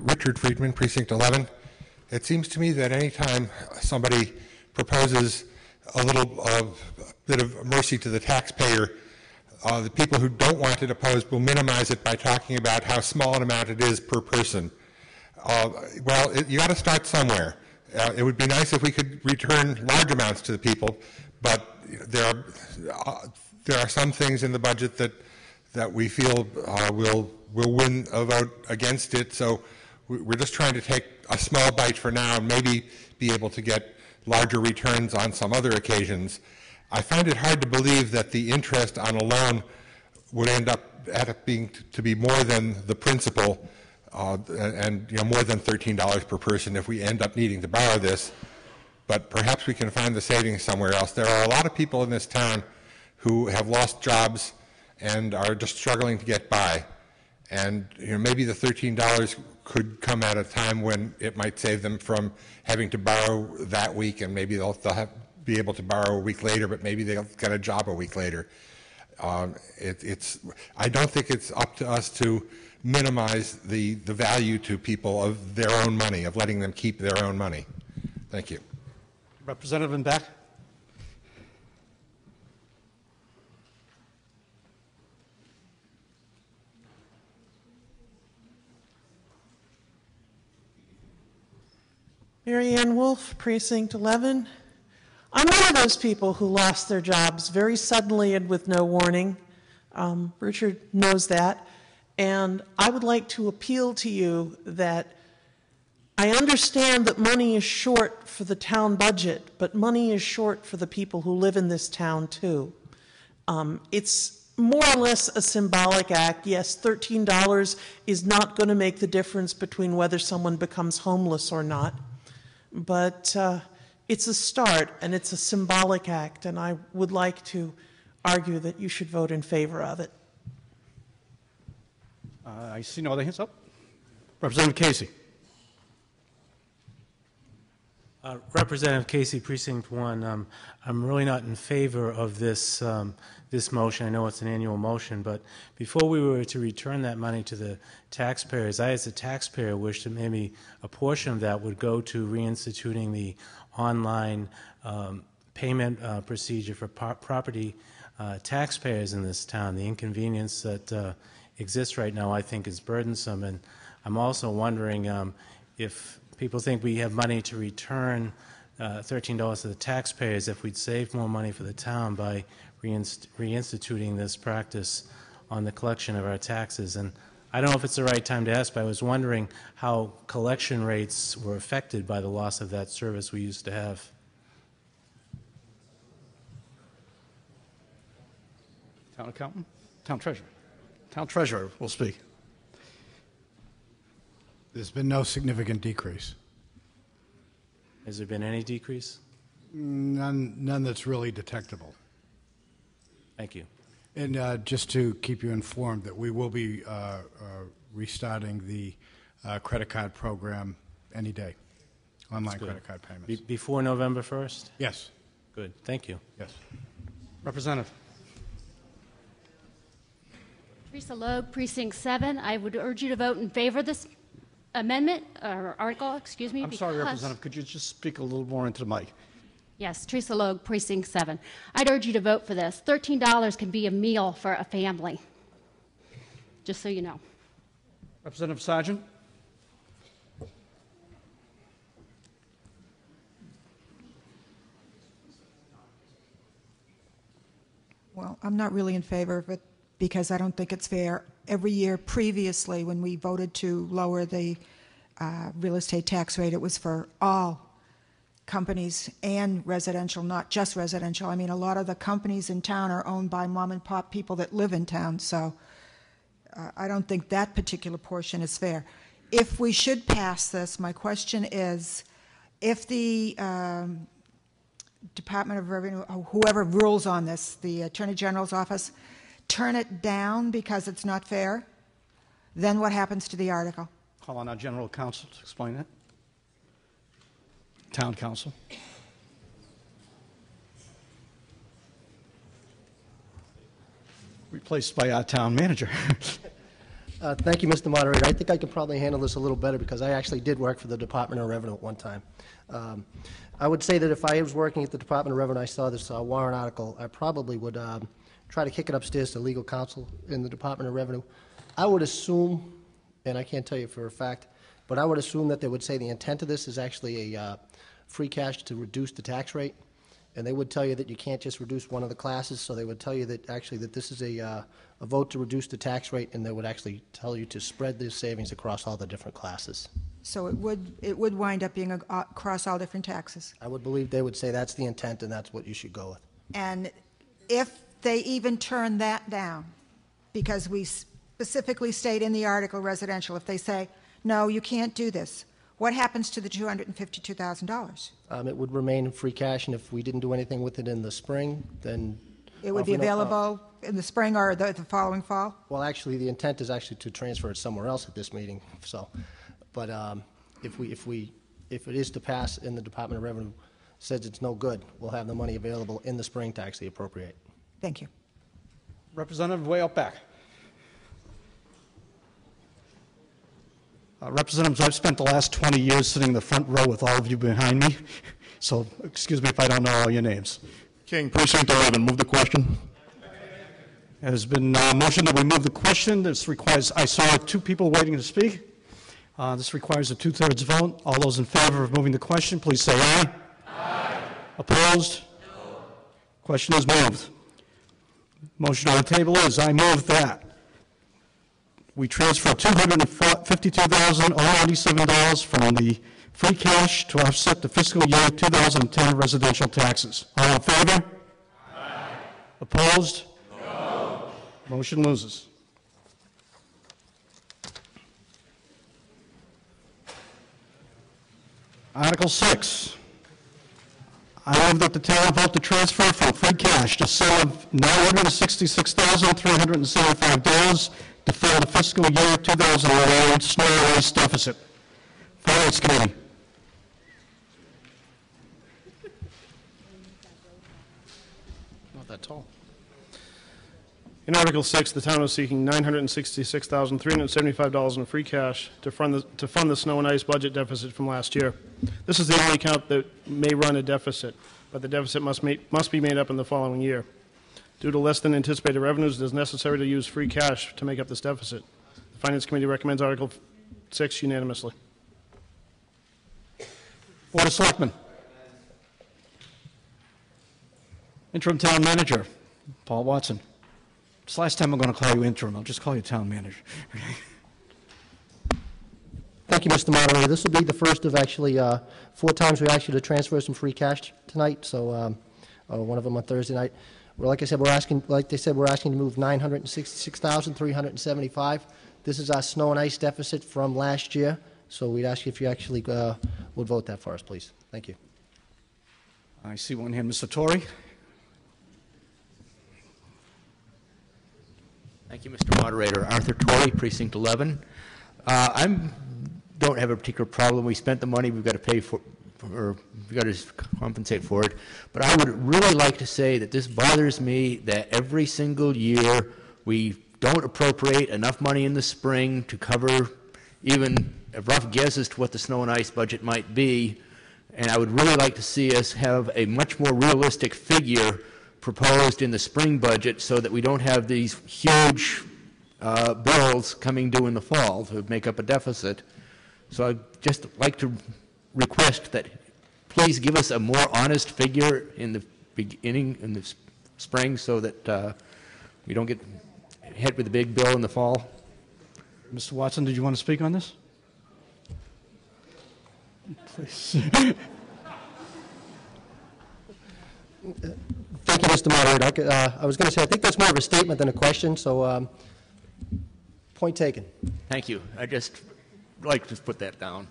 Richard Friedman, Precinct 11. It seems to me that anytime somebody proposes a little bit of mercy to the taxpayer, the people who don't want it opposed will minimize it by talking about how small an amount it is per person. You got to start somewhere. It would be nice if we could return large amounts to the people, but there are some things in the budget that we feel will win a vote against it. So we're just trying to take a small bite for now and maybe be able to get larger returns on some other occasions. I find it hard to believe that the interest on a loan would end up being to be more than the principal, and more than $13 per person if we end up needing to borrow this. But perhaps we can find the savings somewhere else. There are a lot of people in this town who have lost jobs and are just struggling to get by. And maybe the $13 could come at a time when it might save them from having to borrow that week, and maybe they'll be able to borrow a week later, but maybe they'll get a job a week later. I don't think it's up to us to minimize the value to people of their own money, of letting them keep their own money. Thank you. Representative in back. Mary Ann Wolf, Precinct 11. I'm one of those people who lost their jobs very suddenly and with no warning. Richard knows that. And I would like to appeal to you that I understand that money is short for the town budget, but money is short for the people who live in this town too. It's more or less a symbolic act. Yes, $13 is not going to make the difference between whether someone becomes homeless or not. But it's a start, and it's a symbolic act, and I would like to argue that you should vote in favor of it. I see no other hands up. Representative Casey. Representative Casey, Precinct 1. I'm really not in favor of this this motion. I know it's an annual motion, but before we were to return that money to the taxpayers, I as a taxpayer wish that maybe a portion of that would go to reinstituting the online payment procedure for property taxpayers in this town. The inconvenience that exists right now, I think, is burdensome, and I'm also wondering if people think we have money to return $13 to the taxpayers, if we'd save more money for the town by reinstituting this practice on the collection of our taxes. And I don't know if it's the right time to ask, but I was wondering how collection rates were affected by the loss of that service we used to have. Town accountant? Town treasurer. Town treasurer will speak. There's been no significant decrease. Has there been any decrease? None that's really detectable. Thank you. And just to keep you informed that we will be restarting the credit card program any day, online credit card payments. Before November 1st? Yes. Good. Thank you. Yes. Representative. Teresa Logue, Precinct 7. I would urge you to vote in favor of this amendment, or article, excuse me. I'm sorry, Representative, could you just speak a little more into the mic? Yes, Teresa Logue, Precinct 7. I'd urge you to vote for this. $13 can be a meal for a family, just so you know. Representative Sargent. Well, I'm not really in favor of it because I don't think it's fair. Every year previously, when we voted to lower the real estate tax rate, it was for all companies and residential, not just residential. I mean, a lot of the companies in town are owned by mom and pop people that live in town, so I don't think that particular portion is fair. If we should pass this, my question is, if the Department of Revenue, whoever rules on this, the Attorney General's office, turn it down because it's not fair, then what happens to the article? Call on our General Counsel to explain that. Town Council. Replaced by our Town Manager. Thank you, Mr. Moderator. I think I could probably handle this a little better because I actually did work for the Department of Revenue at one time. I would say that if I was working at the Department of Revenue and I saw this warrant article, I probably would try to kick it upstairs to legal counsel in the Department of Revenue. I would assume, and I can't tell you for a fact, but I would assume that they would say the intent of this is actually a free cash to reduce the tax rate. And they would tell you that you can't just reduce one of the classes, so they would tell you that actually that this is a vote to reduce the tax rate, and they would actually tell you to spread the savings across all the different classes. So it would wind up being across all different taxes. I would believe they would say that's the intent and that's what you should go with. And if they even turn that down, because we specifically state in the article residential, if they say, no, you can't do this, what happens to the $252,000? It would remain in free cash, and if we didn't do anything with it in the spring, then... It would be available in the spring or the following fall? Well, actually, the intent is actually to transfer it somewhere else at this meeting, so... But if it is to pass and the Department of Revenue says it's no good, we'll have the money available in the spring to actually appropriate. Thank you. Representative way up back. Representatives, I've spent the last 20 years sitting in the front row with all of you behind me, so excuse me if I don't know all your names. King, Precinct 11, move the question. It has been motioned that we move the question. This requires, I saw two people waiting to speak. This requires a 2/3 vote. All those in favor of moving the question, please say aye. Aye. Opposed? No. Question is moved. Motion on the table is, I move that we transfer $252,097 from the free cash to offset the fiscal year 2010 residential taxes. All in favor? Aye. Opposed? No. Motion loses. Article 6. I move that the town vote to transfer from free cash the sum of $966,375 to fund the fiscal year 2011 snow and ice deficit. Finance Committee. Not that tall. In Article 6, the town is seeking $966,375 in free cash to fund the snow and ice budget deficit from last year. This is the only account that may run a deficit, but the deficit must be made up in the following year. Due to less than anticipated revenues, it is necessary to use free cash to make up this deficit. The Finance Committee recommends Article 6 unanimously. Board of Selectmen. Interim Town Manager, Paul Watson. This last time I'm going to call you interim. I'll just call you town manager. Thank you, Mr. Moderator. This will be the first of actually 4 times we asked you to transfer some free cash tonight, so one of them on Thursday night. Well, like they said, we're asking to move $966,375. This is our snow and ice deficit from last year, so we'd ask you if you actually would vote that for us, please. Thank you. I see one hand. Mr. Torrey. Thank you, Mr. Moderator. Arthur Torrey, Precinct 11. I don't have a particular problem. We spent the money. We've got to pay for, or we've got to compensate for it. But I would really like to say that this bothers me that every single year we don't appropriate enough money in the spring to cover even a rough guess as to what the snow and ice budget might be. And I would really like to see us have a much more realistic figure proposed in the spring budget so that we don't have these huge bills coming due in the fall to make up a deficit. So I'd just like to request that please give us a more honest figure in the beginning, in the spring, so that we don't get hit with a big bill in the fall. Mr. Watson, did you want to speak on this? Please. Thank you, Mr. Moderator. I was going to say, I think that's more of a statement than a question, so point taken. Thank you. I just like to put that down.